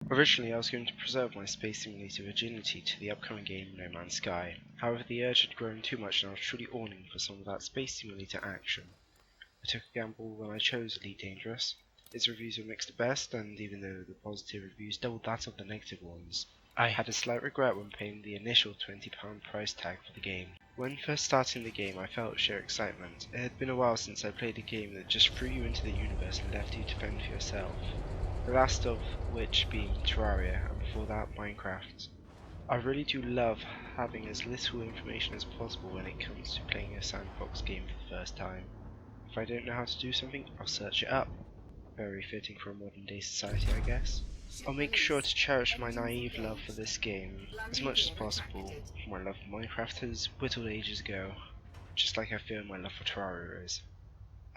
Originally I was going to preserve my Space Simulator virginity to the upcoming game No Man's Sky. However, the urge had grown too much and I was truly awning for some of that Space Simulator action. I took a gamble when I chose Elite Dangerous. Its reviews were mixed at best, and even though the positive reviews doubled that of the negative ones, I had a slight regret when paying the initial £20 price tag for the game. When first starting the game I felt sheer excitement. It had been a while since I played a game that just threw you into the universe and left you to fend for yourself. The last of which being Terraria, and before that Minecraft. I really do love having as little information as possible when it comes to playing a sandbox game for the first time. If I don't know how to do something, I'll search it up. Very fitting for a modern day society, I guess. I'll make sure to cherish my naive love for this game as much as possible, for my love for Minecraft has whittled ages ago, just like I feel my love for Terraria is.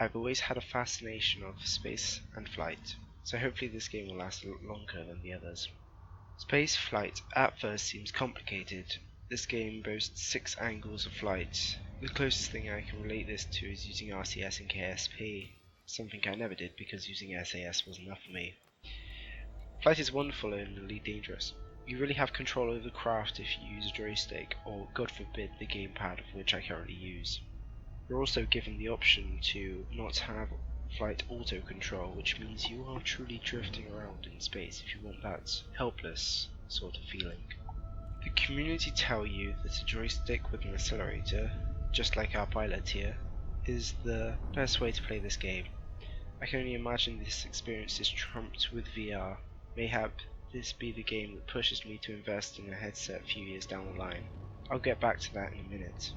I've always had a fascination of space and flight, so hopefully this game will last a lot longer than the others. Space flight at first seems complicated. This game boasts 6 angles of flight. The closest thing I can relate this to is using RCS and KSP, something I never did because using SAS was enough for me. Flight is wonderful in Elite Dangerous. You really have control over the craft if you use a joystick, or God forbid the gamepad of which I currently use. You're also given the option to not have flight auto control, which means you are truly drifting around in space if you want that helpless sort of feeling. The community tell you that a joystick with an accelerator, just like our pilot here, is the best way to play this game. I can only imagine this experience is trumped with VR. Mayhap this be the game that pushes me to invest in a headset a few years down the line. I'll get back to that in a minute.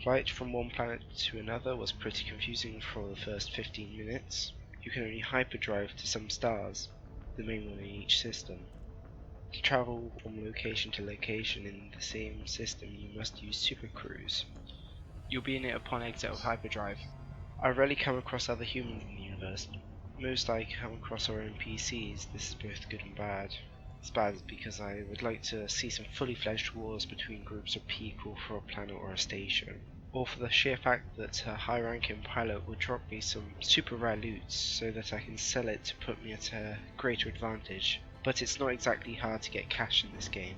Flight from one planet to another was pretty confusing for the first 15 minutes. You can only hyperdrive to some stars, the main one in each system. To travel from location to location in the same system you must use supercruise. You'll be in it upon exit of hyperdrive. I rarely come across other humans in the universe. Most I come across are NPCs. This is both good and bad. It's bad because I would like to see some fully fledged wars between groups of people for a planet or a station, or for the sheer fact that a high ranking pilot would drop me some super rare loot so that I can sell it to put me at a greater advantage, but it's not exactly hard to get cash in this game.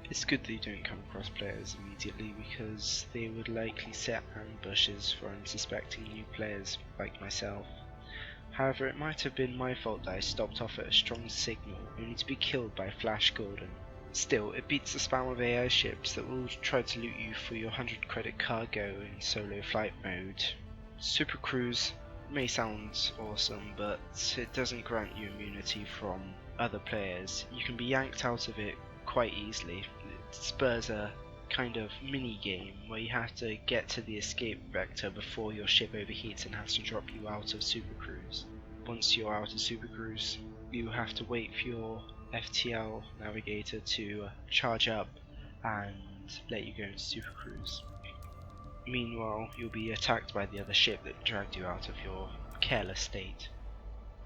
It's good that you don't come across players immediately because they would likely set ambushes for unsuspecting new players like myself. However, it might have been my fault that I stopped off at a strong signal only to be killed by Flash Gordon. Still, it beats the spam of AI ships that will try to loot you for your 100 credit cargo in solo flight mode. Supercruise may sound awesome, but it doesn't grant you immunity from other players. You can be yanked out of it quite easily. It spurs a kind of mini game where you have to get to the escape vector before your ship overheats and has to drop you out of supercruise. Once you're out of supercruise, you have to wait for your FTL navigator to charge up and let you go into supercruise. Meanwhile, you'll be attacked by the other ship that dragged you out of your careless state.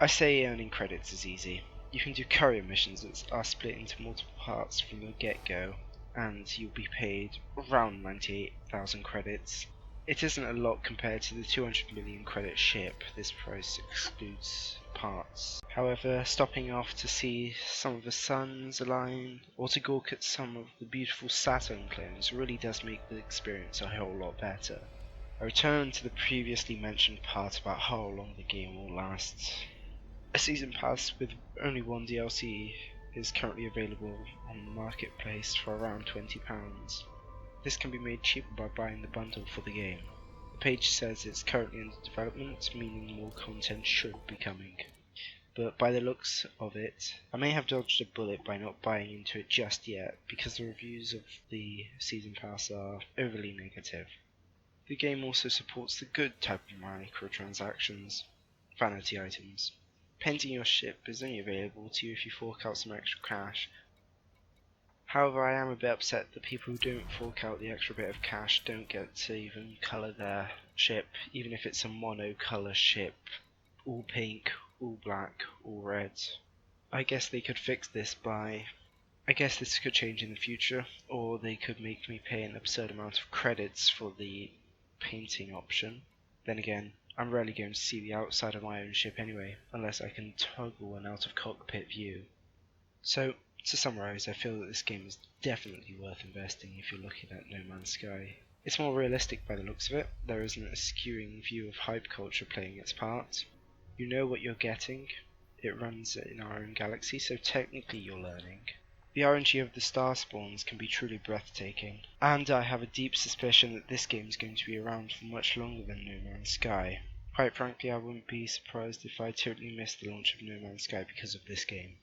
I say earning credits is easy. You can do courier missions that are split into multiple parts from the get-go, and you'll be paid around 98,000 credits. It isn't a lot compared to the 200 million credit ship. This price excludes parts. However, stopping off to see some of the suns align, or to gawk at some of the beautiful Saturn clones really does make the experience a whole lot better. I return to the previously mentioned part about how long the game will last. A season pass with only one DLC is currently available on the marketplace for around £20. This can be made cheaper by buying the bundle for the game. The page says it's currently in development, meaning more content should be coming. But by the looks of it, I may have dodged a bullet by not buying into it just yet, because the reviews of the season pass are overly negative. The game also supports the good type of microtransactions, vanity items. Painting your ship is only available to you if you fork out some extra cash. However, I am a bit upset that people who don't fork out the extra bit of cash don't get to even colour their ship, even if it's a mono-colour ship, all pink, all black, all red. I guess they could fix this I guess this could change in the future, or they could make me pay an absurd amount of credits for the painting option. Then again, I'm rarely going to see the outside of my own ship anyway, unless I can toggle an out-of-cockpit view. So, to summarise, I feel that this game is definitely worth investing if you're looking at No Man's Sky. It's more realistic by the looks of it, there isn't a skewing view of hype culture playing its part. You know what you're getting, it runs in our own galaxy, so technically you're learning. The RNG of the star spawns can be truly breathtaking, and I have a deep suspicion that this game is going to be around for much longer than No Man's Sky. Quite frankly, I wouldn't be surprised if I totally missed the launch of No Man's Sky because of this game.